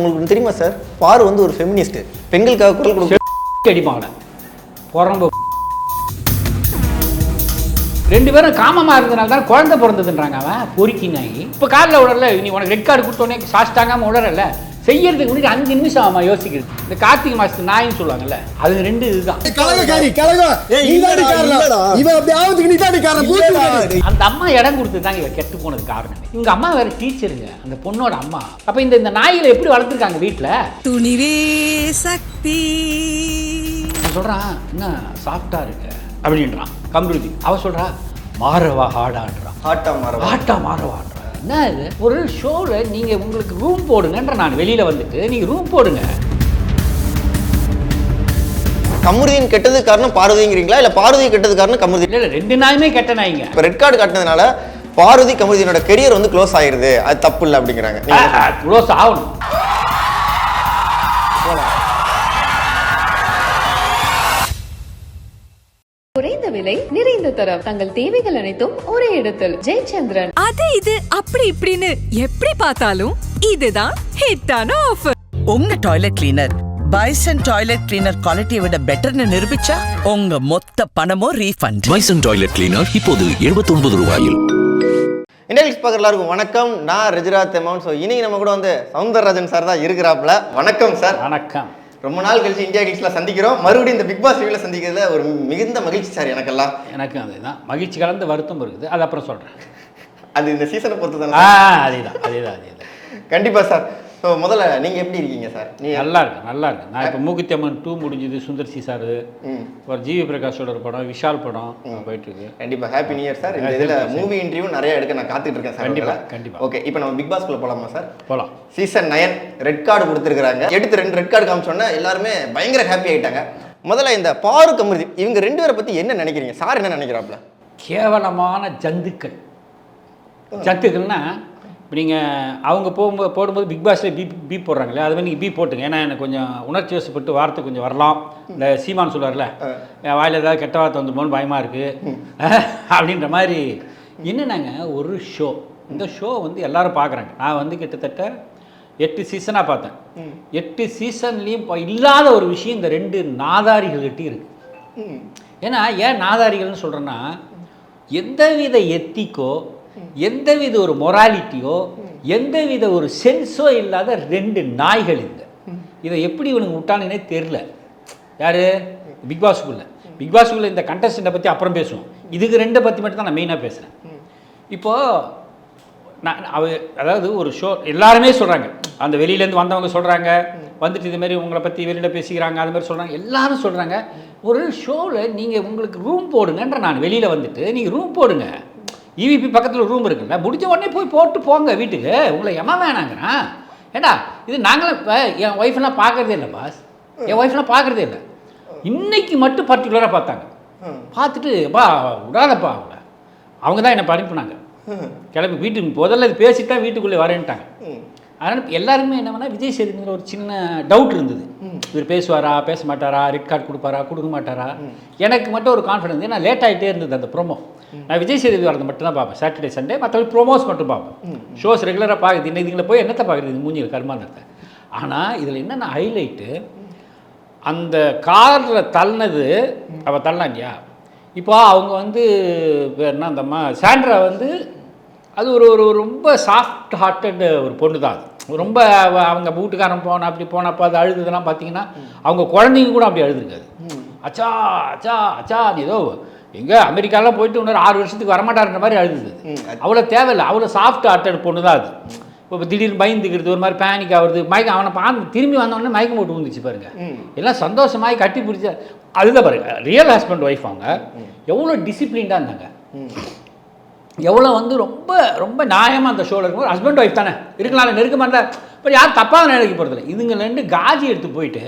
உங்களுக்கு தெரியுமா சார், பாரு வந்து ஒரு ஃபெமினிஸ்ட், பெண்களுக்காக குரல் கொடுக்க அடிப்பாங்களே பிறம்ப ரெண்டு பேரும் காமமா இருந்தனால தான் குழந்தை பிறந்ததுன்றாங்க. அவன் பொறுக்கி நாயி இப்போ காலில் விடல, நீ உனக்கு ரெட் கார்டு கொடுத்தோடனே சாஸ்டாங்காம விடறல, செய்யறதுக்கு முன்னாடி 5 நிமிஷம் ஆமா யோசிக்கிறது. இந்த கார்த்திகை மாசத்து நாயின்னு சொல்லுவாங்கல்ல, அது ரெண்டு இதுதான். அந்த அம்மா இடம் கொடுத்து தான் இவ கெட்டு போனது காரணம். இவங்க அம்மா வேற டீச்சருங்க, அந்த பொண்ணோட அம்மா. அப்ப இந்த நாயில எப்படி வளர்த்துருக்காங்க வீட்டுல. துணிவே சக்தி சொல்றான், என்ன சாஃப்டா இருக்கு அப்படின்றான் கம்ருதி. அவ சொல்றா மாறவா ஹார்டான்றான். ஹார்ட்டா மாறவான்றான். என்ன இது ஒரு ஷோவில் நீங்கள் உங்களுக்கு ரூம் போடுங்கன்ற, நான் வெளியில் வந்துட்டு நீங்கள் ரூம் போடுங்க. கமருதீன் கெட்டது காரணம் பார்வதிங்கிறீங்களா, இல்லை பார்வதி கெட்டது காரணம் கமருதீன்? இல்லை ரெண்டு நாயுமே கெட்ட நாய்ங்க. இப்போ ரெட் கார்டு காட்டினதுனால பார்வதி கமருதீனோட கெரியர் வந்து க்ளோஸ் ஆகிடுது, அது தப்பு இல்லை அப்படிங்கிறாங்க. க்ளோஸ் ஆகணும். குறைந்த விலை நிறைந்த தரம், தங்கள் தேவைகள் அனைத்தும் ஒரே இடத்தில். ஜெயச்சந்திரன். அது இது அப்படி இப்படின்னு எப்படி பார்த்தாலும் இதுதான் ஹிட்டான ஆஃபர். உங்க toilet cleaner bison toilet cleaner குவாலிட்டியை விட பெட்டர்னு நிரூபிச்சா உங்க மொத்த பணமும் ரீஃபண்ட். பைசன் டாய்லெட் கிளீனர் இப்போது 79 ரூபாயில். இண்டியன்ஸ் பார்க்குற எல்லாருக்கும் வணக்கம். நான் ரெஜிராஜ் தெமான். ஸோ இன்னைக்கு நம்ம கூட வந்து சௌந்தரராஜன் சார் தான் இருக்கிறாப்புல. வணக்கம் சார். வணக்கம். ரொம்ப நாள் கழிச்சு இந்தியா கிளிக்ஸ்ல சந்திக்கிறோம். மறுபடியும் இந்த பிக் பாஸ் ரிவ்யூல சந்திக்கிறதுல ஒரு மிகுந்த மகிழ்ச்சி சார் எனக்கெல்லாம். எனக்கு அதுதான் மகிழ்ச்சி கலந்து வருத்தம் இருக்குது, அது அப்புறம் சொல்கிறேன். அது இந்த சீசனை பொறுத்து தானே? அதேதான். கண்டிப்பாக சார். ஸோ முதல்ல நீங்கள் எப்படி இருக்கீங்க சார்? நீங்கள் நல்லா இருக்கு. நான் இப்போ மூக்குத்தி அம்மன் 2 முடிஞ்சது, சுந்தர் சி சார், ஒரு ஜிவி பிரகாஷோட ஒரு படம், விஷால் படம் போயிட்டு இருக்கு. கண்டிப்பாக ஹாப்பி நியூ இயர் சார். இந்த இதில் மூவி இன்டர்வியூ நிறைய எடுக்க நான் காத்துட்டு இருக்கேன் சார். கண்டிப்பாக. ஓகே, இப்போ நம்ம பிக் பாஸ்க்குள்ள போகலாமா சார்? போகலாம். சீசன் 9 ரெட் கார்டு கொடுத்துருக்காங்க. எடுத்து 2 ரெட் கார்டு காமிச்சோன்னா எல்லாருமே பயங்கர ஹாப்பி ஆகிட்டாங்க. முதல்ல இந்த பாரு கமருதி இவங்க 2 பேரை பற்றி என்ன நினைக்கிறீங்க சார்? என்ன நினைக்கிறாப்புல? கேவலமான ஜந்துக்கள்னா இப்போ நீங்கள் அவங்க போடும்போது பிக் பாஸில் பீப் போடுறாங்களே, அது மாதிரி நீங்கள் பீப் போட்டுங்க. ஏன்னா எனக்கு கொஞ்சம் உணர்ச்சி வசப்பட்டு வார்த்தை கொஞ்சம் வரலாம். இந்த சீமான் சொல்லுவார்ல, என் வாயில் ஏதாவது கெட்ட வார்த்தை வந்துடுமோன்னு பயமாக இருக்குது அப்படின்ற மாதிரி. என்னென்னாங்க ஒரு ஷோ, இந்த ஷோ வந்து எல்லோரும் பார்க்குறாங்க. நான் வந்து கிட்டத்தட்ட 8 சீசனாக பார்த்தேன். 8 சீசன்லேயும் இல்லாத ஒரு விஷயம் இந்த 2 நாதாரிகள்கிட்ட இருக்குது. ஏன்னா ஏன் நாதாரிகள்னு சொல்கிறேன்னா, எந்தவித எத்திக்கோ, எந்தவித ஒரு மொராலிட்டியோ, எந்தவித ஒரு சென்ஸோ இல்லாத 2 நாய்கள். இதை எப்படி இவனுக்கு விட்டானுன்னே தெரில. யார்? பிக் பாஸுக்குள்ளே இந்த கண்டஸ்டண்ட்டை பற்றி அப்புறம் பேசுவோம். இதுக்கு 2 பற்றி மட்டும் தான் நான் மெயினாக பேசுகிறேன். இப்போது அதாவது ஒரு ஷோ எல்லாருமே சொல்கிறாங்க, அந்த வெளியிலேருந்து வந்தவங்க சொல்கிறாங்க, வந்துட்டு இதுமாரி உங்களை பற்றி வெளியில் பேசிக்கிறாங்க, அது மாதிரி சொல்கிறாங்க, எல்லாரும் சொல்கிறாங்க. ஒரு ஷோவில் நீங்கள் உங்களுக்கு ரூம் போடுங்கன்ற, நான் வெளியில் வந்துட்டு நீங்கள் ரூம் போடுங்க. இவிபி பக்கத்தில் ரூம் இருக்குல்ல, முடிஞ்ச உடனே போய் போட்டு போங்க வீட்டுக்கு, உங்களை எம்மா வேணாங்கிறான். ஏண்டா இது நாங்களும் இப்போ என் ஒய்ஃபெல்லாம் பார்க்குறதே இல்லை பாஸ், என் ஒய்ஃபெல்லாம் பார்க்குறதே இல்லை. இன்னைக்கு மட்டும் பர்டிகுலராக பார்த்தாங்க. பார்த்துட்டு பா விடாதப்பா அவங்க தான் என்னை அனுப்புனாங்க. கிளம்பி வீட்டுக்கு முதல்ல இது பேசிட்டு தான் வீட்டுக்குள்ளே வரேன்ட்டாங்க. அதனால் எல்லாருமே என்ன பண்ணால், விஜய் சேதுங்கிற ஒரு சின்ன டவுட் இருந்தது. இவர் பேசுவாரா, பேச மாட்டாரா, ரெட் கார்டு கொடுப்பாரா, கொடுக்க மாட்டாரா. எனக்கு மட்டும் ஒரு கான்ஃபிடன்ஸ், ஏன்னா லேட் ஆகிட்டே இருந்தது அந்த ப்ரோமோ. நான் விஜய் சேதுபதி வரது மட்டும் தான் பார்ப்பேன், சாட்டர்டே சண்டே. மற்றபடி ப்ரோமோஸ் மட்டும் பார்ப்பேன். ஷோஸ் ரெகுலராக பார்க்குது. இன்னைக்கு இதில் போய் என்னத்தை பார்க்குறது, இது மூஞ்சியில் கர்மாந்தத்தை. ஆனால் இதில் என்னென்ன ஹைலைட்டு, அந்த காரில் தள்ளினது அவள் தள்ளலாம் இல்லையா. இப்போ அவங்க வந்து என்ன, அந்த அம்மா சாண்ட்ரா வந்து அது ஒரு ரொம்ப சாஃப்ட் ஹார்ட்டட் ஒரு பொண்ணு தான். அது ரொம்ப அவங்க வீட்டுக்காரன் போனப்போ அது அழுதுதெல்லாம் பார்த்தீங்கன்னா, அவங்க குழந்தைங்க கூட அப்படி அழுதுருக்காது. அச்சா அச்சா அச்சா ஏதோ எங்கே அமெரிக்காலாம் போயிட்டு இன்னொரு 6 வருஷத்துக்கு வரமாட்டாருன்ற மாதிரி அழுதுது. அவ்வளோ தேவையில்லை, அவ்வளோ சாஃப்ட் ஹார்ட்டட் பொண்ணு தான் அது. இப்போ திடீர்னு பயந்துக்கிறது, ஒரு மாதிரி பேனிக் ஆகுறது, அவனை பார்த்து திரும்பி வந்தோடனே மயக்கம் போட்டு வந்துச்சு பாருங்க. எல்லாம் சந்தோஷமாகி கட்டி பிடிச்ச அதுதான் பாருங்க. ரியல் ஹஸ்பண்ட் ஒய்ஃப் அவங்க எவ்வளோ டிசிப்ளின்டாக இருந்தாங்க, எவ்வளோ வந்து ரொம்ப ரொம்ப நியாயமாக அந்த ஷோவில் இருக்கும்போது. ஹஸ்பண்ட் ஒய்ஃப் தானே இருக்கலாம், நெருக்கமாக இருந்தால் இப்போ யாரும் தப்பாக நினைக்க போகிறதில்ல. இதுங்க 2 காஜி எடுத்து போயிட்டு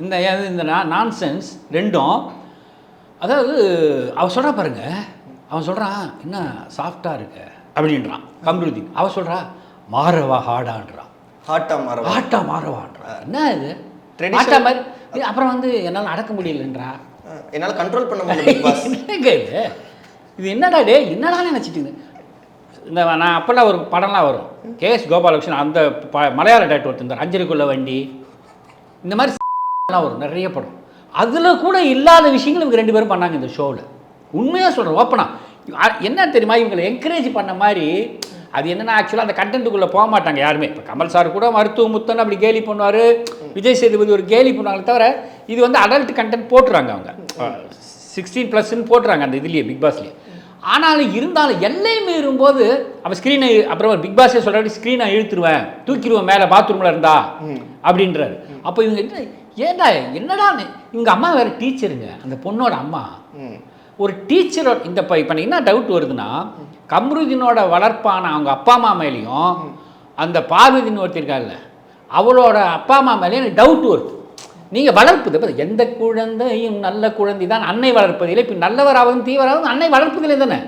இந்த நான்சென்ஸ் 2ம். அதாவது அவன் சொல்கிறா பாருங்க, அவன் சொல்கிறான் என்ன சாஃப்டாக இருக்க அப்படின்றான் கம்ருதி. அவன் சொல்கிறா மாறவா ஹார்டான்றான். ஹார்ட்டா மாறவான்றான். என்ன இது ஹார்ட்டா மாதிரி. அப்புறம் வந்து என்னால் அடக்க முடியலன்றா, என்னால் கண்ட்ரோல் பண்ண முடியல. இது என்னடா டே, என்னடா நினச்சிட்டு இந்த நான் அப்போல்லாம் ஒரு படம்லாம் வரும் கேஎஸ் கோபாலகிருஷ்ணன் அந்த மலையாள டேரக்டர் ஒருத்தர் அஞ்சலிக்குள்ள வண்டி இந்த மாதிரி எல்லாம் வரும் நிறைய படம். அதில் கூட இல்லாத விஷயங்கள் இவங்க 2 பேரும் பண்ணாங்க இந்த ஷோவில். உண்மையாக சொல்கிறேன் ஓப்பனாக. என்ன தெரியுமா, இவங்களை என்கரேஜ் பண்ண மாதிரி அது என்னென்னா ஆக்சுவலாக அந்த கண்டென்ட்டுக்குள்ளே போக மாட்டாங்க யாருமே. இப்போ கமல் சார் கூட மருத்துவ முத்தன் அப்படி கேலி பண்ணுவார், விஜய் சேதுபதி ஒரு கேலி பண்ணுவாங்களே தவிர இது வந்து அடல்ட் கண்டென்ட் போட்டுறாங்க அவங்க 16+ போட்டுறாங்க அந்த இதுலேயே பிக் பாஸ்லேயே. ஆனாலும் இருந்தாலும் எல்லை மீறும்போது அப்போ ஸ்க்ரீனை அப்புறம் பிக் பாஸே சொல்கிற ஸ்க்ரீனை இழுத்துருவேன் தூக்கிடுவேன் மேலே பாத்ரூமில் இருந்தா அப்படின்றாரு. அப்போ இவங்க ஏண்டா என்னடா இவங்க அம்மா வேறு டீச்சருங்க, அந்த பொண்ணோட அம்மா ஒரு டீச்சரோட. இந்த இப்போ என்ன டவுட் வருதுன்னா கம்ருதீனோட வளர்ப்பான அவங்க அப்பா அம்மா மேலேயும் அந்த பார்வதின்னு ஒருத்திருக்காங்கல்ல அவளோட அப்பா அம்மா மேலேயும் எனக்கு டவுட் வருது. நீங்கள் வளர்ப்பது எந்த குழந்தையும் நல்ல குழந்தை தான் அன்னை வளர்ப்பதில்லை, இப்போ நல்லவராகவும் தீவராகவும் அன்னை வளர்ப்பதில்லை தானே.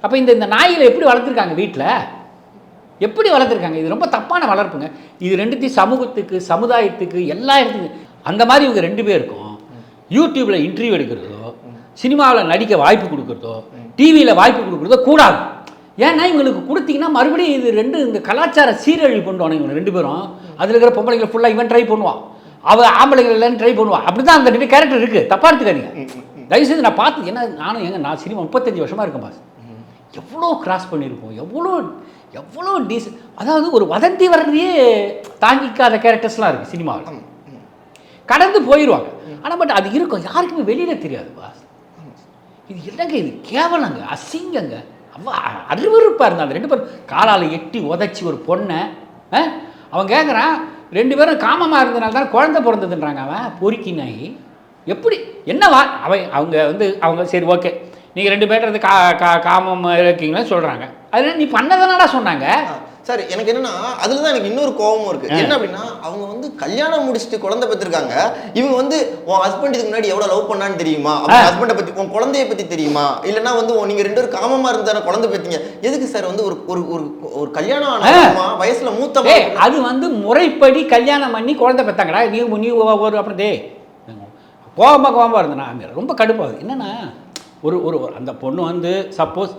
அப்போ இந்த நாய்களை எப்படி வளர்த்துருக்காங்க வீட்டில், எப்படி வளர்த்துருக்காங்க? இது ரொம்ப தப்பான வளர்ப்புங்க. இது 2த்தையும் சமூகத்துக்கு சமுதாயத்துக்கு எல்லா இடத்துக்கும் அந்த மாதிரி இவங்க 2 பேருக்கும் யூடியூப்பில் இன்டர்வியூ எடுக்கிறதோ சினிமாவில் நடிக்க வாய்ப்பு கொடுக்குறதோ டிவியில் வாய்ப்பு கொடுக்குறதோ கூடாது. ஏன்னா இவங்களுக்கு கொடுத்தீங்கன்னா மறுபடியும் இது 2 இந்த கலாச்சார சீரழிவு பண்ணுவாங்க இவங்க 2 பேரும். அதில் இருக்கிற பொம்பளைங்களை ஃபுல்லாக இவன் ட்ரை பண்ணுவான், அவள் ஆம்பளைங்கள் இல்லைன்னு ட்ரை பண்ணுவான். அப்படி தான் அந்த 2 கேரக்டர் இருக்குது. தப்பாக எடுத்துக்காதீங்க தயவுசெய்து. நான் பார்த்து என்ன நான் சினிமா 35 வருஷமாக இருக்கேன் பாஸ். எவ்வளோ கிராஸ் பண்ணியிருக்கோம், எவ்வளோ டீசன். அதாவது ஒரு வதந்தி வர்றதையே தாங்கிக்காத கேரக்டர்ஸ்லாம் இருக்குது சினிமாவில். கடந்து போயிடுவாங்க. ஆனால் பட் அது இருக்கும், யாருக்குமே வெளியில் தெரியாது பாஸ். இது என்னங்க, இது கேவலங்க, அசிங்கங்க. அருவருப்பாக இருந்தால் அந்த 2 பேரும் காலால் எட்டி உதச்சி ஒரு பொண்ணை அவன் கேட்குறான். 2 பேரும் காமமாக இருந்தனால தான் குழந்தை பிறந்ததுன்றாங்க. அவன் பொறுக்கி நாய் எப்படி என்னவா அவங்க வந்து அவங்க சரி ஓகே நீங்கள் 2 பேர் வந்து காமம் இருக்கீங்கன்னு சொல்கிறாங்க. அது நீ பண்ணதானடா சொன்னாங்க. சார் எனக்கு என்னன்னா அதில் தான் எனக்கு இன்னொரு கோபமும் இருக்குது. என்ன அப்படின்னா அவங்க வந்து கல்யாணம் முடிச்சுட்டு குழந்தை பெற்றிருக்காங்க. இவங்க வந்து உன் ஹஸ்பண்ட் இதுக்கு முன்னாடி எவ்வளோ லவ் பண்ணான்னு தெரியுமா, ஹஸ்பண்டை பற்றி உன் குழந்தைய பற்றி தெரியுமா, இல்லைன்னா வந்து நீங்கள் 2 பேரும் காமமாக இருந்தாலும் குழந்தை பெற்றீங்க. எதுக்கு சார் வந்து ஒரு கல்யாணம் ஆனா வயசுல மூத்த அது வந்து முறைப்படி கல்யாணம் பண்ணி குழந்தை பெற்றாங்கடா. நீ ஒரு அப்புறம் கோபமாக இருந்தனா ரொம்ப கடுப்பாகுது. என்னன்னா ஒரு அந்த பொண்ணு வந்து சப்போஸ்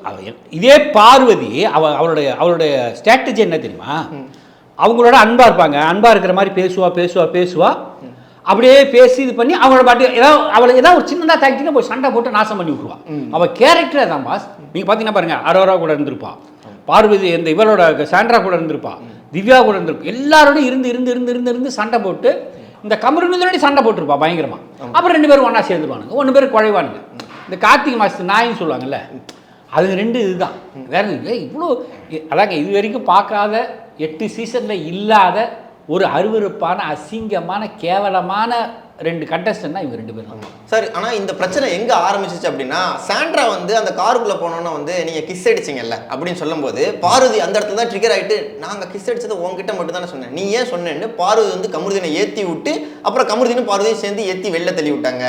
இதே பார்வதி அவளுடைய ஸ்ட்ராட்டஜி என்ன தெரியுமா, அவங்களோட அன்பாக இருப்பாங்க, அன்பாக இருக்கிற மாதிரி பேசுவா அப்படியே பேசி இது பண்ணி அவங்களோட பாட்டு ஏதாவது ஒரு சின்னதாக தாக்கிட்டு போய் சண்டை போட்டு நாசம் பண்ணி விட்டுருவா. அவள் கேரக்டரே தான் பாஸ். நீங்கள் பார்த்தீங்கன்னா பாருங்க, அரோரா கூட இருந்திருப்பா, பார்வதி இந்த இவளோட சாண்ட்ரா கூட இருந்திருப்பா, திவ்யா கூட இருந்திருப்பா. எல்லாரோடும் இருந்து சண்டை போட்டு இந்த கமருனோட சண்டை போட்டிருப்பா பயங்கரமா. அப்புறம் 2 பேரும் ஒன்றா சேர்ந்துருவானுங்க, 1 பேர் குழைவானுங்க. இந்த கார்த்திகை மாதத்து நாயின்னு சொல்லுவாங்கல்ல, அது 2 இதுதான். வேற இவ்வளோ அதாங்க இது வரைக்கும் பார்க்காத 8 சீசனில் இல்லாத ஒரு அருவருப்பான அசிங்கமான கேவலமான 2 கண்டஸ்டன்ட் தான் இவங்க 2 பேரும். சார் ஆனால் இந்த பிரச்சனை எங்கே ஆரம்பிச்சிச்சு அப்படின்னா, சாண்ட்ரா வந்து அந்த காருக்குள்ளே போனோன்னா வந்து நீங்கள் கிஸ் அடிச்சிங்கல்ல அப்படின்னு சொல்லும்போது பார்வதி அந்த இடத்துல தான் ட்ரிகர் ஆகிட்டு, நாங்கள் கிஸ் அடிச்சதை உங்ககிட்ட மட்டும் தானே சொன்னேன், நீ ஏன் சொன்னேன்னு பார்வதி வந்து கமருதீனை ஏற்றி விட்டு அப்புறம் கமருதீனும் பார்வதியும் சேர்ந்து ஏற்றி வெளில தள்ளி விட்டாங்க.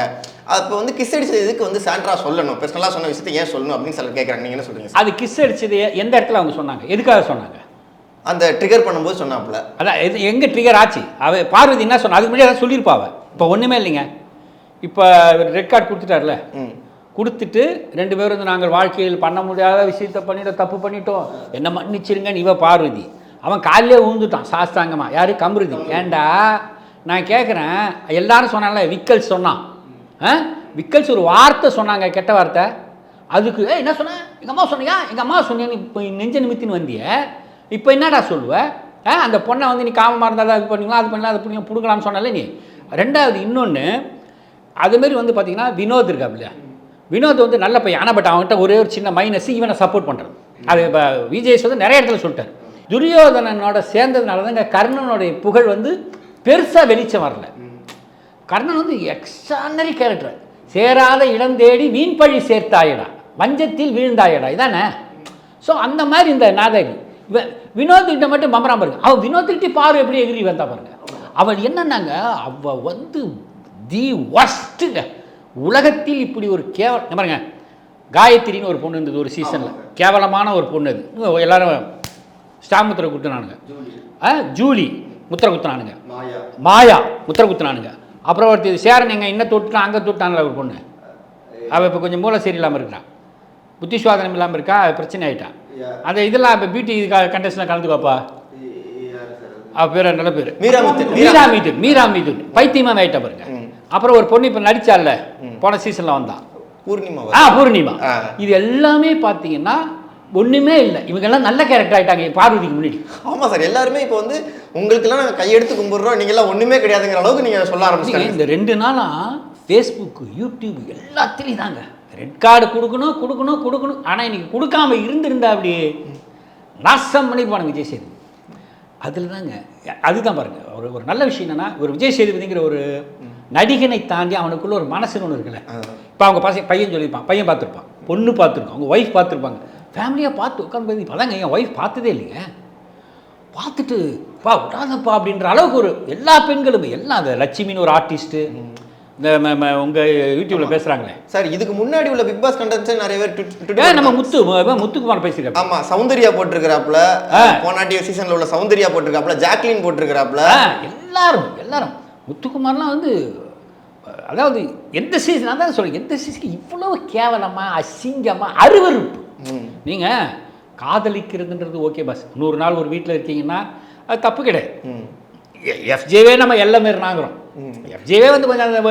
அப்போ வந்து கிஸ் அடிச்சது எதுக்கு வந்து சாண்ட்ரா சொல்லணும், பர்சனலாக சொன்ன விஷயத்தை ஏன் சொல்லணும் அப்படின்னு சிலர் கேட்குறாங்க. நீங்கள் என்ன சொல்றீங்க? அது கிஸ் அடிச்சது எந்த இடத்துல அவங்க சொன்னாங்க, எதுக்காக சொன்னாங்க? அந்த ட்ரிகர் பண்ணும்போது சொன்னாப்புல. அதான் எங்கே ட்ரிகர் ஆச்சு? பார்வதி என்ன சொன்னா, அதுக்கு முன்னாடி அதான் சொல்லியிருப்பாவ. இப்போ ஒன்றுமே இல்லைங்க. இப்போ ரெட் கார்டு கொடுத்துட்டார்ல, கொடுத்துட்டு 2 பேரும் வந்து நாங்கள் வாழ்க்கையில் பண்ண முடியாத விஷயத்த பண்ணிட்டோம், தப்பு பண்ணிட்டோம், என்ன மன்னிச்சிருங்கன்னு இவ பார்வதி. அவன் காலையிலே ஊந்துட்டான் சாஸ்தாங்கம்மா. யார்? கமருதி. ஏண்டா நான் கேட்குறேன், எல்லாரும் சொன்னால விக்கல்ஸ் சொன்னான், விக்கல்ஸ் ஒரு வார்த்தை சொன்னாங்க, கெட்ட வார்த்தை. அதுக்கு என்ன சொன்னேன், எங்கள் அம்மா சொன்னியா, எங்கள் அம்மா சொன்னேன்னு இப்போ நெஞ்ச நிமித்தின்னு வந்திய, இப்போ என்னடா சொல்லுவேன்? அந்த பொண்ணை வந்து நீ காமமாக இருந்தால் தான் இது பண்ணிக்கலாம், அது பண்ணலாம், அது பண்ணி பிடுங்கலாம்னு சொன்னாலே நீ. 2வது இன்னொன்று அதுமாரி வந்து பார்த்தீங்கன்னா வினோத் இருக்கா இல்லையா, வினோத் வந்து நல்ல பையன். ஆனால் பட் அவன்கிட்ட ஒரே ஒரு சின்ன மைனஸ், இவனை சப்போர்ட் பண்ணுறது. அது இப்போ விஜய் வந்து நிறைய இடத்துல சொல்லிட்டார். துரியோதனனோட சேர்ந்ததுனால தாங்க கர்ணனுடைய புகழ் வந்து பெருசாக வெளிச்சம் வரல. கர்ணன் வந்து எக்ஸ்ட்ரானரி கேரக்டர். சேராத இடம் தேடி வீண் பழி சேர்த்தாயடா, வஞ்சத்தில் வீழ்ந்தாயடா, இதானே. ஸோ அந்த மாதிரி இந்த நாதகி வினோத்கிட்ட மட்டும் மமரா பாருங்க. அவள் வினோத்கிட்ட பாரு எப்படி எகிரி வந்தா பாருங்க. அவள் என்னன்னாங்க, அவள் வந்து தி ஒஸ்ட்டுங்க உலகத்தில். இப்படி ஒரு பாருங்க, காயத்ரின்னு ஒரு பொண்ணு இருந்தது ஒரு சீசனில், கேவலமான ஒரு பொண்ணு. அது எல்லாரும் ஸ்டாம் முத்திரை குத்துனானுங்க, ஜூலி முத்திரை குத்துனானுங்க, மாயா முத்திரை குத்துனானுங்க. அப்புறம் ஒருத்தர் சேரன் எங்க என்ன தொட்டுட்டான் அங்கே தொட்டான்ல ஒரு பொண்ணு, அவள் இப்போ கொஞ்சம் மூளை சரியில்லாமல் இருக்கிறான், புத்தி சுவாதனம் இல்லாமல் இருக்கா, பிரச்சனை ஆகிட்டான். அந்த இதெல்லாம் இப்போ பியூட்டி கண்டெஸ்ட்லாம் கலந்துக்கோப்பா. பேர் நல்ல பேர் மீரா மிதுன் பைத்தியமாக ஆயிட்டா பாருங்க. அப்புறம் ஒரு பொண்ணு இப்போ நடிச்சால போன சீசனில் வந்தான் பூர்ணிமா. இது எல்லாமே பார்த்தீங்கன்னா ஒன்றுமே இல்லை, இவங்கெல்லாம் நல்ல கேரக்டர் ஆகிட்டாங்க பார்வதிக்கு முன்னாடி. ஆமாம் சார், எல்லாருமே இப்போ வந்து உங்களுக்கெல்லாம் நாங்கள் கையெடுத்து கும்பிட்றோம், நீங்கள்லாம் ஒன்றுமே கிடையாதுங்கிற அளவுக்கு நீங்கள் சொல்ல ஆரம்பிச்சிங்க. இந்த 2 நாளாக ஃபேஸ்புக்கு யூடியூப் எல்லாத்துலேயும் தாங்க ரெட் கார்டு கொடுக்கணும். ஆனால் இன்னைக்கு கொடுக்காம இருந்திருந்தா அப்படி நாசம் பண்ணி போன விஜய் சேதுபதி. அதில் தாங்க அதுதான் பாருங்கள் ஒரு நல்ல விஷயம் என்னென்னா, ஒரு விஜய் சேதுபதிங்கிற ஒரு நடிகனை தாண்டி அவனுக்குள்ள ஒரு மனசுன்னு ஒன்று இருக்குல்ல. இப்போ அவங்க பையன் சொல்லியிருப்பான், பையன் பார்த்துருப்பான், பொண்ணு பார்த்துருப்பான், அவங்க ஒய்ஃப் பார்த்துருப்பாங்க, ஃபேமிலியாக பார்த்து உட்காந்து இப்போ தாங்க என் ஒய்ஃப் பார்த்ததே இல்லைங்க. பார்த்துட்டு விடாதப்பா அப்படின்ற அளவுக்கு ஒரு எல்லா பெண்களுமே எல்லாம் அந்த லட்சுமின்னு ஒரு ஆர்டிஸ்ட்டு இந்த உங்கள் யூடியூப்ல பேசுகிறாங்களே சார். இதுக்கு முன்னாடி உள்ள பிக் பாஸ் கண்டென்ட்ஸ் நிறைய பேர் நம்ம முத்துக்குமார் பேசியிருக்காங்க. ஆமாம், சௌந்தர்யா போட்டிருக்கிறாப்புல, போனாட்டி சீசனில் உள்ள சௌந்தர்யா போட்டிருக்காப்புல, ஜாக்லின் போட்டிருக்கிறாப்புல, எல்லாரும் முத்துக்குமார்லாம் வந்து அதாவது எந்த சீசன் அதான் சொல்லுங்க, எந்த சீசனுக்கு இவ்வளவு கேவலமாக அசிங்கமாக அருவருப்பு. நீங்கள் காதலிக்கிறதுன்றது ஓகே பாஸ், 100 நாள் ஒரு வீட்டில் இருக்கீங்கன்னா அது தப்பு கிடையாது. எஃப்ஜேவே நம்ம எல்லாமே நாங்கிறோம், எஃப்ஜேவே வந்து கொஞ்சம்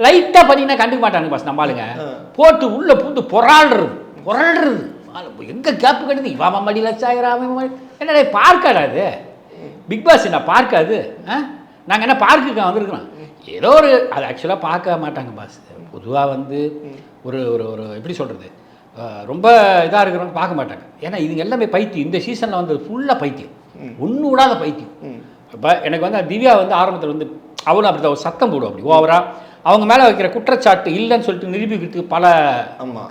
லைட்டாக பண்ணினா கண்டுக்க மாட்டாங்க பாஸ். நம்ம ஆளுங்க போட்டு உள்ளே பூந்து பொறாடுறது எங்கே கேப்பு கட்டுது, இவாம மடியில் என்னடா பார்க்காடா அது பிக் பாஸ் என்ன பார்க்காது? நாங்கள் என்ன பார்க்குக்கு வந்திருக்கிறோம் ஏதோ ஒரு அது ஆக்சுவலாக பார்க்க மாட்டாங்க பாஸ். பொதுவாக வந்து ஒரு ஒரு ஒரு எப்படி சொல்கிறது, ரொம்ப இதாக இருக்கிறவங்க பார்க்க மாட்டாங்க. ஏன்னா இதுங்க எல்லாமே பைத்தியம். இந்த சீசனில் வந்து ஃபுல்லாக பைத்தியம், ஒன்று விடாத பைத்தியம். இப்போ எனக்கு வந்து திவ்யா வந்து ஆரம்பத்தில் வந்து அவளும் அப்படி ஒரு சத்தம் போடும், அப்படி ஓவராக அவங்க மேலே வைக்கிற குற்றச்சாட்டு இல்லைன்னு சொல்லிட்டு நிரூபிக்கிறதுக்கு பல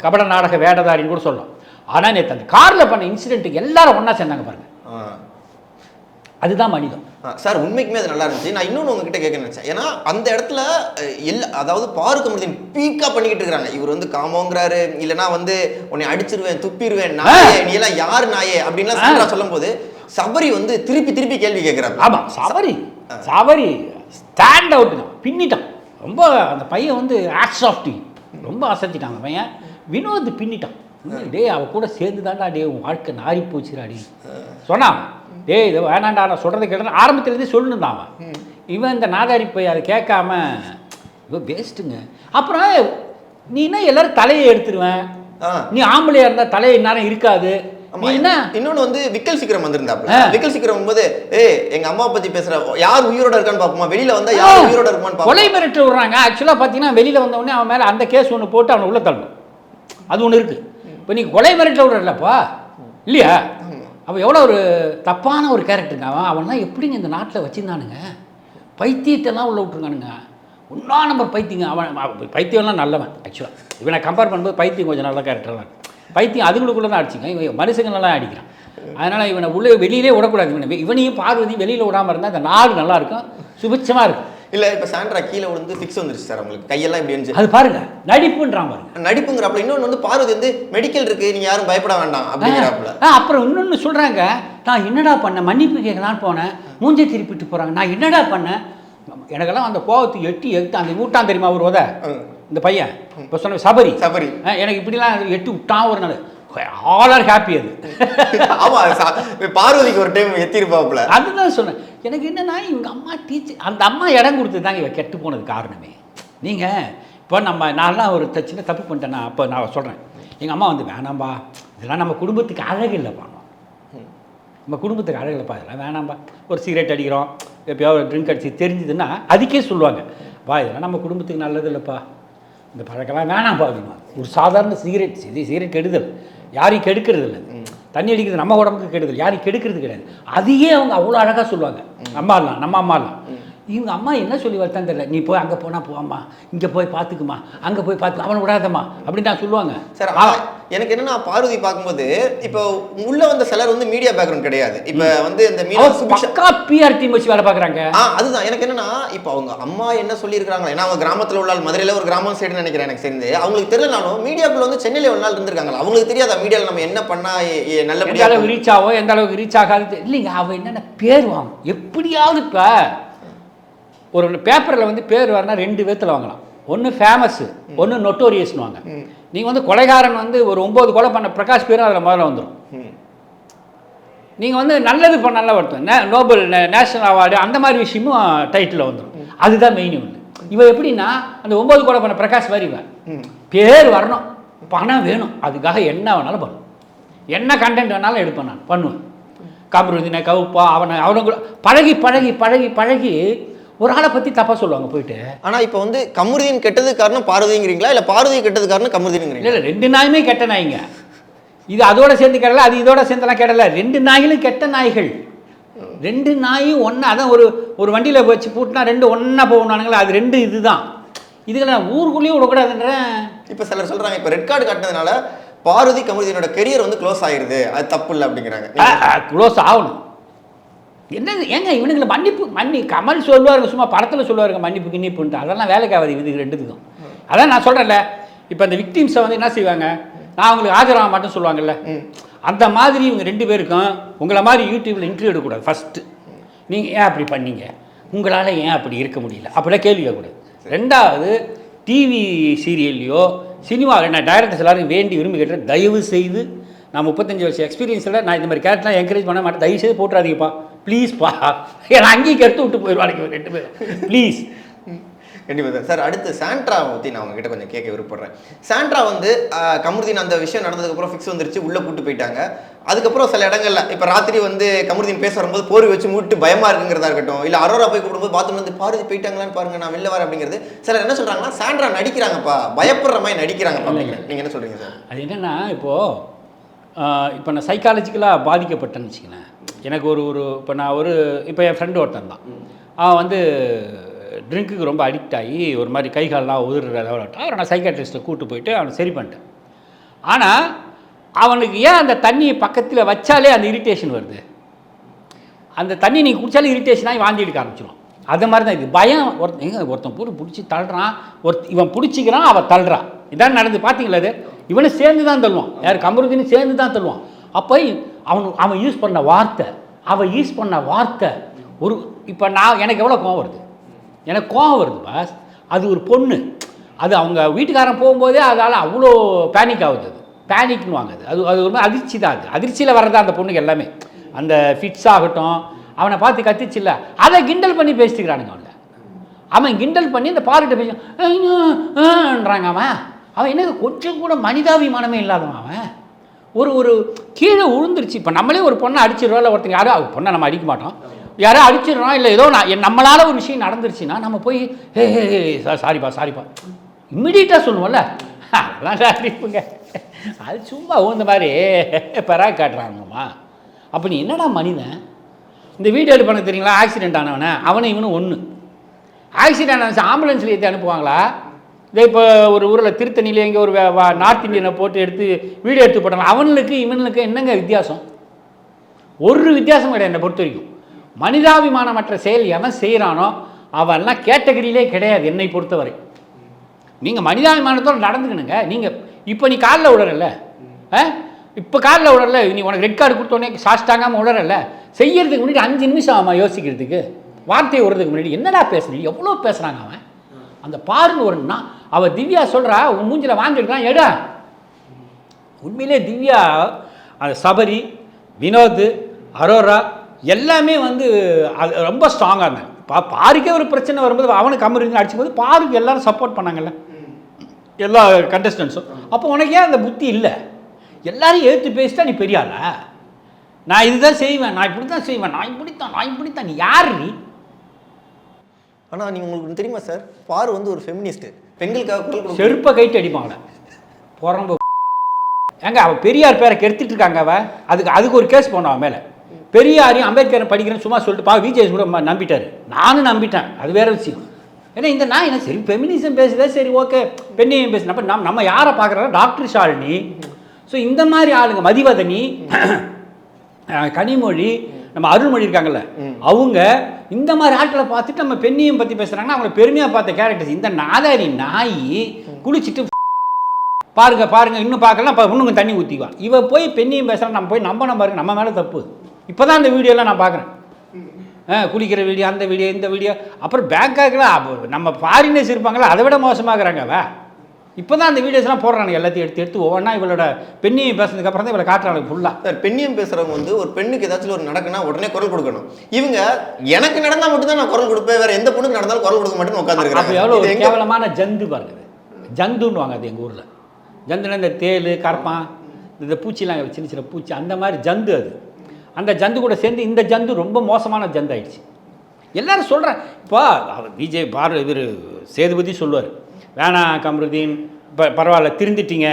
கபட நாடக வேடதாரின்னு கூட சொல்லலாம். ஆனால் நேற்று அந்த காரில் பண்ண இன்சிடென்ட்டுக்கு எல்லாரும் ஒன்றா சேர்ந்தாங்க பாருங்கள், அதுதான் மனிதம் சார். உண்மைக்குமே அது நல்லா இருந்துச்சு. நான் இன்னொன்று உங்ககிட்ட கேட்க நினைச்சேன். ஏன்னா அந்த இடத்துல அதாவது பாருக்கமுருதன் பீக்கா பண்ணிக்கிட்டு இருக்கிறாங்க. இவர் வந்து காமோங்கிறாரு, இல்லைன்னா வந்து உன்னை அடிச்சிருவேன், துப்பிடுவேன், நாயே நீ எல்லாம் யார் நாயே அப்படின்லாம் சொல்லும் போது சபரி வந்து திருப்பி கேள்வி கேட்கிறாங்க. ஆமாம், சபரி ஸ்டாண்ட் அவுட் பின்னிட்டான் ரொம்ப. அந்த பையன் வந்து ஆக்ட்ஸ் ஆஃப் டி ரொம்ப அசத்திட்டான் அந்த பையன். வினோத் பின்னிட்டான். டே அவ கூட சேர்ந்து தாண்டா டே உன் வாழ்க்கை நாரி போச்சுடாடி சொன்னான். டே இதை வேணாண்டா நான் சொல்கிறது கேட்டால் ஆரம்பத்துலேருந்தே சொல்லணுந்தான் அவன். இவன் இந்த நாதாரி போய் அதை கேட்காம இவன் வேஸ்ட்டுங்க. அப்புறம் நீ என்ன எல்லாரும் தலையை எடுத்துருவேன், நீ ஆம்பளையா இருந்தால் தலையை இந்நேரம் இருக்காது. இன்னொன்று வந்து விக்கல் சீக்கிரம் வந்திருந்தாப்புல. விக்கல் சீக்கிரம் போது எங்க அம்மா பத்தி பேசுற யார் உயிரோட இருக்கான்னு பாப்போமா, வெளியில வந்தா யார் உயிரோட இருக்கான்னு கொலை மிரட்டு விடுறாங்க. ஆக்சுவலாக பார்த்தீங்கன்னா வெளியில வந்த உடனே அவன் மேலே அந்த கேஸ் ஒன்று போட்டு அவனை உள்ள தள்ளணும், அது ஒன்று இருக்கு. இப்போ நீ கொலை மிரட்டில் விடுறலப்பா இல்லையா? அவன் எவ்வளோ ஒரு தப்பான ஒரு கேரக்டருங்க. அவன்லாம் எப்படிங்க இந்த நாட்டில் வச்சுருந்தானுங்க, பைத்தியத்தெல்லாம் உள்ள விட்டுருக்கானுங்க. ஒன்றா நம்பர் பைத்தியங்க. அவன் பைத்தியம்லாம் நல்லவன் ஆக்சுவலாக. இவனை கம்பேர் பண்ணும்போது பைத்தியம் கொஞ்சம் நல்ல கேரக்டர் தான். பைத்தியம் அதுங்களுக்குள்ளே தான் அடிச்சிங்க, இவன் மனுஷங்களெல்லாம் அடிக்கிறான். அதனால் இவனை உள்ளே வெளியிலே விடக்கூடாது. இவனையும் பார்வதியும் வெளியில் விடாமல் இருந்தால் இந்த நாடு நல்லாயிருக்கும், சுபிட்சமாக இருக்கும். இல்லை இப்போ சாண்ட்ரா கீழே விழுந்து ஃபிக்ஸ் வந்துருச்சு சார், அவங்களுக்கு கையெல்லாம் இப்படி இருந்துச்சு. அது பாருங்க நடிப்புன்றான் பாருங்க, நடிப்புங்கிறப்பல. இன்னொன்று வந்து பார்வதி வந்து மெடிக்கல் இருக்குது, நீங்கள் யாரும் பயப்பட வேண்டாம் அப்படிங்கிறப்பல. அப்புறம் இன்னொன்று சொல்கிறாங்க, நான் என்னடா பண்ணேன், மன்னிப்பு கேட்கலான்னு போனேன், மூஞ்சை திருப்பிட்டு போகிறாங்க, நான் என்னடா பண்ணேன். எனக்கெல்லாம் அந்த கோவத்துக்கு எட்டு அந்த ஊட்டான் தெரியுமா ஒரு உத இந்த பையன் இப்போ சொன்ன சபரி எனக்கு இப்படிலாம் எட்டு விட்டான் ஒரு நாள். All are happy. அது ஆமாம், பார்வதிக்கு ஒரு டைம் எத்திருப்பாப்புல. அதுதான் சொன்னேன். எனக்கு என்னன்னா இவங்க அம்மா டீச்சர், அந்த அம்மா இடம் கொடுத்து தாங்க இவன் கெட்டு போனது காரணமே. நீங்கள் இப்போ நான்லாம் ஒரு சின்ன தப்பு பண்ணிட்டேன்னா அப்போ நான் சொல்கிறேன், எங்கள் அம்மா வந்து வேணாம்பா இதெல்லாம் நம்ம குடும்பத்துக்கு அழகு இல்லைப்பா, நம்ம குடும்பத்துக்கு அழகு இல்லைப்பா, இதெல்லாம் வேணாம்பா, ஒரு சிகரெட் அடிக்கிறோம் எப்போயாவது ட்ரிங்க் அடிச்சு தெரிஞ்சுதுன்னா அதுக்கே சொல்லுவாங்க, வா இதெல்லாம் நம்ம குடும்பத்துக்கு நல்லது இல்லைப்பா, இந்த பழக்கெல்லாம் வேணாம்ப்பா அப்படிமா. ஒரு சாதாரண சிகரெட் கெடுதல், யாரையும் கெடுக்கிறது இல்லை. தண்ணி அடிக்கிறது நம்ம உடம்புக்கு கெடுதல், யாரையும் கெடுக்கிறது கிடையாது. அதையே அவங்க அவ்வளோ அழகாக சொல்லுவாங்க. நம்ம அம்மாலாம் இவங்க அம்மா என்ன சொல்லி வரத்தான் தெரியல, நீ போய் அங்கே போனால் போவாம்மா, இங்கே போய் பார்த்துக்குமா, அங்கே போய் பார்த்துக்க, அவனை விடாதம்மா அப்படின்னு நான் சொல்லுவாங்க. சார் எனக்கு என்னன்னா பார்வதி பார்க்கும்போது இப்போ உள்ள வந்த சிலர் வந்து மீடியா பேக்ரவுண்ட் கிடையாது. இப்போ வந்து இந்த மீடியா பிஆர் டீம் வச்சு வேலை பார்க்குறாங்க. அதுதான் எனக்கு என்னன்னா இப்போ அவங்க அம்மா என்ன சொல்லியிருக்காங்க, ஏன்னா அவங்க கிராமத்தில் உள்ள மதுரையில் ஒரு கிராமம் சைடுன்னு நினைக்கிறேன் எனக்கு சேர்ந்து. அவங்களுக்கு தெரியலனாலும் மீடியாக்குள்ள வந்து சென்னையில் ஒரு நாள் இருந்திருக்காங்க, அவங்களுக்கு தெரியாத மீடியாவில் நம்ம என்ன பண்ணால் நல்லபடியாக அளவுக்கு ரீச் ஆகும், எந்த அளவுக்கு ரீச் ஆகாது இல்லைங்க. அவன் என்னென்ன பேர் வாங்கும் எப்படியாவது. இப்போ ஒரு பேப்பரில் வந்து பேர் வரனா 2 விதத்தில் வாங்கலாம். ஒன்று ஃபேமஸ்ஸு, ஒன்று நொட்டோரியஸ்னு வாங்க. நீங்கள் வந்து கொலைகாரன் வந்து ஒரு 9 கொலை பண்ண பிரகாஷ் பேரும் அதில் முதல்ல வந்துடும். நீங்கள் வந்து நல்லது பண்ணால ஒருத்தன் நோபல் நேஷனல் அவார்டு அந்த மாதிரி விஷயமும் டைட்டில் வந்துடும். அதுதான் மெயின் ஒன்று. இவன் எப்படின்னா அந்த 9 கோடி பண்ண பிரகாஷ் மாதிரி இவன் பேர் வரணும், பணம் வேணும், அதுக்காக என்ன வேணாலும் பண்ணும், என்ன கண்டென்ட் வேணாலும் எடுப்பேன், நான் பண்ணுவேன். கமருதீனை கவுப்பா அவனை கூட பழகி பழகி பழகி பழகி ஒரு ஆளை பற்றி தப்பாக சொல்லுவாங்க போயிட்டு. ஆனால் இப்போ வந்து கமருதீன் கெட்டதுக்கு காரணம் பார்வதிங்கிறீங்களா இல்லை பார்வதி கெட்டது காரணம் கமருதீனுங்கிறீங்களா? இல்லை 2 நாயுமே கெட்ட நாய்ங்க. இது அதோட சேர்ந்து கெடலை, அது இதோட சேர்ந்தெல்லாம் கெடலை. 2 நாய்களும் கெட்ட நாய்கள். 2 நாயும் ஒன்றா அதான் ஒரு வண்டியில் வச்சு பூட்டினா 2 ஒன்றா போகணுங்களா, அது 2 இதுதான். இதுக்கு நான் ஊருக்குள்ளேயும் விடக்கூடாதுன்றேன். இப்போ சிலர் சொல்கிறாங்க இப்போ ரெட் கார்டு காட்டினதுனால பார்வதி கமருதீனோட கெரியர் வந்து க்ளோஸ் ஆகிடுது, அது தப்பு இல்லை அப்படிங்கிறாங்க. க்ளோஸ் ஆகணும். என்னது ஏங்க இவனுங்களை மன்னி கமல் சொல்லுவாருங்க, சும்மா படத்தில் சொல்லுவாருங்க மன்னிப்பு கிண்ணிப்புன்ட்டு, அதெல்லாம் வேலைக்காவது இதுக்கு 2த்துக்கும். அதான் நான் சொல்கிறேன்ல, இப்போ இந்த விக்டிம்ஸை வந்து என்ன செய்வாங்க, நான் அவங்களுக்கு ஆஜராக மாட்டேன்னு சொல்லுவாங்கல்ல, அந்த மாதிரி இவங்க 2 பேருக்கும் உங்களை மாதிரி யூடியூப்பில் இன்டர்வியூ எடுக்கக்கூடாது. ஃபஸ்ட்டு நீங்கள் ஏன் அப்படி பண்ணீங்க, உங்களால் ஏன் அப்படி இருக்க முடியல, அப்படிலாம் கேள்வி கேட்கக்கூடாது. 2வது டிவி சீரியல்லையோ சினிமாவில் நான் டைரக்டர்ஸ் எல்லாரும் வேண்டி விரும்பி கேட்டேன், தயவு செய்து நான் 35 வருஷம் எக்ஸ்பீரியன்ஸில் நான் இந்த மாதிரி கேரக்டர்லாம் என்கரேஜ் பண்ண மாட்டேன், தயவு செய்து போட்டுறாதீங்கப்பா ப்ளீஸ்ப்பா, ஏன்னா அங்கேயும் கருத்து விட்டு போயிடுவாங்க 2 பேரும் ப்ளீஸ். கண்டிப்பாக சார். அடுத்து சாண்ட்ரா பற்றி நான் உங்ககிட்ட கொஞ்சம் கேட்க விருப்பப்படுறேன். சாண்ட்ரா வந்து கமருதீன் அந்த விஷயம் நடந்ததுக்கப்புறம் ஃபிக்ஸ் வந்துருச்சு, உள்ளே கூட்டு போயிட்டாங்க. அதுக்கப்புறம் சில இடங்கள்ல இப்போ ராத்திரி வந்து கமருதீன் பேச வரும்போது போர் வச்சு மூட்டு பயமாக இருக்குங்கிறதா இருக்கட்டும், இல்லை அரோரா போய் கூப்பிடும்போது பாத்ரூம் வந்து பார்வதி போயிட்டாங்களான்னு பாருங்க நான் வெளில வரேன் அப்படிங்கிறது. சிலர் என்ன சொல்கிறாங்கன்னா சாண்ட்ரா நடிக்கிறாங்கப்பா, பயப்படுற மாதிரி நடிக்கிறாங்கப்பா அப்படிங்க. நீங்கள் என்ன சொல்கிறீங்க சார்? அது என்னென்னா இப்போ நான் சைக்காலஜிக்கலாக பாதிக்கப்பட்டேன்னு வச்சுக்கினேன். எனக்கு இப்போ என் ஃப்ரெண்டு ஒருத்தன் தான், அவன் வந்து ட்ரிங்க்குக்கு ரொம்ப அடிக்ட் ஆகி ஒரு மாதிரி கை காலெலாம் உதிர்ற லெவலில் அவரை நான் சைக்காட்ரிஸ்ட்டை கூப்பிட்டு போயிட்டு அவனை சரி பண்ணிட்டேன். ஆனால் அவனுக்கு ஏன் அந்த தண்ணியை பக்கத்தில் வச்சாலே அந்த இரிட்டேஷன் வருது, அந்த தண்ணி நீங்கள் குடித்தாலே இரிட்டேஷனாக வாந்தி எடுக்க ஆரம்பிச்சிடும். அது மாதிரி தான் இது பயம். ஒருத்தன் போட்டு பிடிச்சி தள்ளுறான், இவன் பிடிச்சிக்கிறான், அவன் தள்ளுறான், இதான் நடந்து பார்த்தீங்களா? அது இவனை சேர்ந்து தான் தள்ளுவான், யார் கமருதீனும் சேர்ந்து தான் தள்ளுவான். அப்போ அவன் யூஸ் பண்ண வார்த்தை ஒரு இப்போ எனக்கு எவ்வளோ கோவம் வருது, எனக்கு கோவம் வருது பாஸ். அது ஒரு பொண்ணு, அது அவங்க வீட்டுக்காரன் போகும்போதே அதால் அவ்வளோ பேனிக் ஆகுது, அது பேனிக்னு வாங்குது. அது ஒரு மாதிரி அதிர்ச்சி தான், அது அதிர்ச்சியில் வர்றதா அந்த பொண்ணுக்கு எல்லாமே. அந்த ஃபிட்ஸ் ஆகட்டும், அவனை பார்த்து கத்திச்சு இல்லை, அதை கிண்டல் பண்ணி பேசிக்கிறானுங்க. அவன் கிண்டல் பண்ணி இந்த பாருகிட்ட பேசுறாங்க. அவன் என்ன கொஞ்சம் கூட மனிதாபிமானமே இல்லாதவன். அவன் ஒரு கீழே விழுந்துருச்சு. இப்போ நம்மளே ஒரு பொண்ணை அடிச்சிடுறோம், இல்லை ஒருத்தங்க யாரும் பொண்ணை நம்ம அடிக்க மாட்டோம், யாரோ அடிச்சிடறோம், இல்லை ஏதோ நம்மளால் ஒரு விஷயம் நடந்துருச்சுன்னா நம்ம போய் சாரிப்பா இம்மிடியட்டாக சொல்லுவோம்ல, அதெல்லாம் அடிப்புங்க. அது சும்மா ஊந்த மாதிரி பெறா காட்டுறாங்கம்மா. அப்போ நீ என்னடா மனிதன்? இந்த வீடியோ எடுத்து பண்ண தெரியுங்களா, ஆக்சிடென்ட் ஆனவனை அவனை இவனும் ஒன்று. ஆக்சிடென்ட் ஆனிச்சு ஆம்புலன்ஸில் ஏற்றி அனுப்புவாங்களா? இதே இப்போ ஒரு ஊரில் திருத்தணியில் எங்கே ஒரு நார்த் இந்தியனை போட்டு எடுத்து வீடியோ எடுத்து போட்டாங்க, அவனுக்கு இவனுக்கு என்னங்க வித்தியாசம்? ஒரு வித்தியாசம் கிடையாது என்னை பொறுத்த வரைக்கும். மனிதாபிமானமற்ற செயல் எவன் செய்கிறானோ அவன்லாம் கேட்டகரியிலே கிடையாது என்னை பொறுத்தவரை. நீங்கள் மனிதாபிமானத்தோடு நடந்துக்கணுங்க. நீங்கள் இப்போ நீ காலில் விடறல்ல, இப்போ காலில் விடறல, நீ உனக்கு ரெட் கார்டு கொடுத்தோடனே சாஸ்டாங்காமல் விடறல்ல, செய்யறதுக்கு முன்னாடி 5 நிமிஷம் ஆமாம் யோசிக்கிறதுக்கு, வார்த்தையை விடுறதுக்கு முன்னாடி என்னடா பேசுறீங்க, எவ்வளோ பேசுகிறாங்க அவன். அந்த பாருங்க ஒருன்னா அவள் திவ்யா சொல்கிறா, உன் மூஞ்சில் வாங்கிருக்கான் எடா. உண்மையிலே திவ்யா அந்த சபரி, வினோத், அரோரா எல்லாமே வந்து அது ரொம்ப ஸ்ட்ராங்காக இருந்தாங்க. பாருக்கே ஒரு பிரச்சனை வரும்போது அவனுக்கு கமருதீன் அடிச்சும்போது பாருக்கு எல்லாரும் சப்போர்ட் பண்ணாங்கல்ல, எல்லா கண்டஸ்டன்ஸும். அப்போ உனக்கு ஏன் அந்த புத்தி இல்லை? எல்லாரையும் எழுத்து பேசிட்டா நீ பெரியாளா? நான் இதுதான் செய்வேன், நான் இப்படி தான் செய்வேன், நான் இப்படித்தான். நீ யார் நீ? ஆனால் நீங்கள் உங்களுக்கு தெரியுமா சார், பாரு வந்து ஒரு ஃபெமினிஸ்ட்டு, பெண்களுக்காக செருப்பை கைட்டு அடிப்பாங்களே புறம்பு. ஏங்க அவள் பெரியார் பேரை கெடுத்துட்டு இருக்காங்க. அதுக்கு ஒரு கேஸ் போனோம் அவன் மேலே. பெரியாரையும் அம்பேத்கரை படிக்கிறேன்னு சும்மா சொல்லிட்டு விஜய் கூட நம்பிட்டார், நானும் நம்பிட்டேன், அது வேற விஷயம். ஏன்னா இந்த நான் என்ன சரி ஃபெமினிசம் பேசுதே, சரி ஓகே பெண்ணையும் பேசுனப்ப நம்ம யாரை பார்க்குறோம், டாக்டர் ஷாலினி, ஸோ இந்த மாதிரி ஆளுங்க, மதிவதனி, கனிமொழி, நம்ம அருள்மொழி இருக்காங்கல்ல, அவங்க இந்த மாதிரி ஆட்களை பார்த்துட்டு நம்ம பெண்ணையும் பற்றி பேசுகிறாங்கன்னா அவங்கள பெருமையாக பார்த்த கேரக்டர்ஸ். இந்த நாதாரி நாய் குளிச்சுட்டு பாருங்க இன்னும் பார்க்கலாம், இன்னும் தண்ணி ஊற்றிக்குவான். இவ போய் பெண்ணையும் பேசுகிறான், நம்ம போய் நம்ப பாருங்க, நம்ம மேலே தப்பு. இப்போ தான் இந்த வீடியோலாம் நான் பார்க்குறேன், குளிக்கிற வீடியோ, அந்த வீடியோ, இந்த வீடியோ. அப்புறம் பேங்காக்கில் நம்ம ஃபாரினர்ஸ் இருப்பாங்களா, அதை விட மோசமாகறாங்க. இப்போ தான் அந்த வீடியோஸ்லாம் போடுறாங்க, எல்லாத்தையும் எடுத்து ஒவ்வொன்றா இவளோட பெண்ணியம் பேசுனதுக்கு அப்புறம் தான் இவளை காட்டுறாங்க ஃபுல்லாக. சார், பெண்ணியம் பேசுறவங்க வந்து ஒரு பெண்ணுக்கு ஏதாச்சும் ஒரு நடக்குன்னா உடனே குரல் கொடுக்கணும். இவங்க எனக்கு நடந்தா மட்டும் தான் நான் குரல் கொடுப்பேன், வேற எந்த பொண்ணுக்கு நடந்தாலும் குரல் கொடுக்க மாட்டேன்னு அப்போ எவ்வளோ உட்காந்துருக்காங்க. ஒரு கேவலமான ஜந்து பாருங்க. ஜந்துன்னு வாங்க அது எங்கள் ஊரில். ஜந்துனா இந்த தேள், கரப்பான், இந்த பூச்சிலாம் சின்ன சின்ன பூச்சி, அந்த மாதிரி ஜந்து அது. அந்த ஜந்து கூட சேர்ந்து இந்த ஜந்து ரொம்ப மோசமான ஜந்து ஆயிடுச்சு. எல்லாரும் சொல்கிறேன். இப்போ விஜய் இவர் சேதுபதி சொல்லுவார், வேணாம் கமருதீன், இப்போ பரவாயில்ல திருந்திட்டீங்க,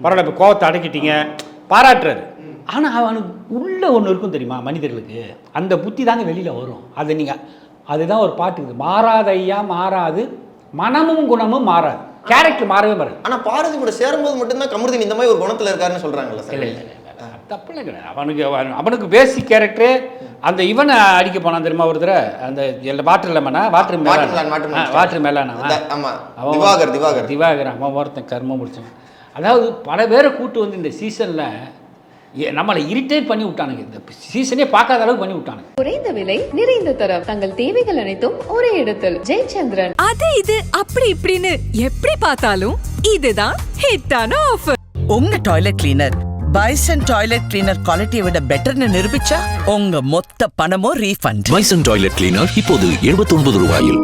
பரவாயில்ல இப்போ கோவத்தை அடக்கிட்டீங்க, பாராட்டுறாரு. ஆனால் அவனுக்கு உள்ள ஒன்று இருக்கும் தெரியுமா மனிதர்களுக்கு, அந்த புத்தி தாங்க வெளியில் வரும். அதை நீங்கள் அதுதான் ஒரு பாட்டு இருக்குது, மாறாத ஐயா மாறாது, மனமும் குணமும் மாறாது, கேரக்டர் மாறவே மாறாது. ஆனா பாரதி கூட சேரும்போது மட்டும்தான் கமருதீன் இந்த மாதிரி ஒரு குணத்துல இருக்காருன்னு சொல்றாங்கல்ல சார்? இல்லை தப்புல கிடையாது. அவனுக்கு பேசிக் கேரக்டரு. அந்த இவனை அடிக்க போனான் தெரியுமா ஒரு தடவை, அந்த வாட்டர் லெமனா, வாட்டர் மேலானா, ஆமா, திவாகர் அவன் ஒருத்தன் கர்மம் முடிச்சான். அதாவது பல பேரை கூட்டு வந்து இந்த சீசனில் நம்மளை இரிட்டேட் பண்ணி விட்டானுங்க. இந்த சீசனே பார்க்காத அளவுக்கு பண்ணி விட்டானுங்க. குறைந்த விலை நிறைந்த தரம் தங்கள் தேவைகள் அனைத்தும் ஒரே இடத்தில். ஜெயச்சந்திரன். அது இது அப்படி இப்படின்னு எப்படி பார்த்தாலும் இதுதான் ஹிட்டான ஆஃபர். உங்க toilet cleaner bison toilet cleaner குவாலிட்டியை விட பெட்டர்னு நிரூபிச்சா உங்க மொத்த பணமும் ரீஃபண்ட். பைசன் டாய்லெட் கிளீனர் இப்போது 79 ரூபாயில்.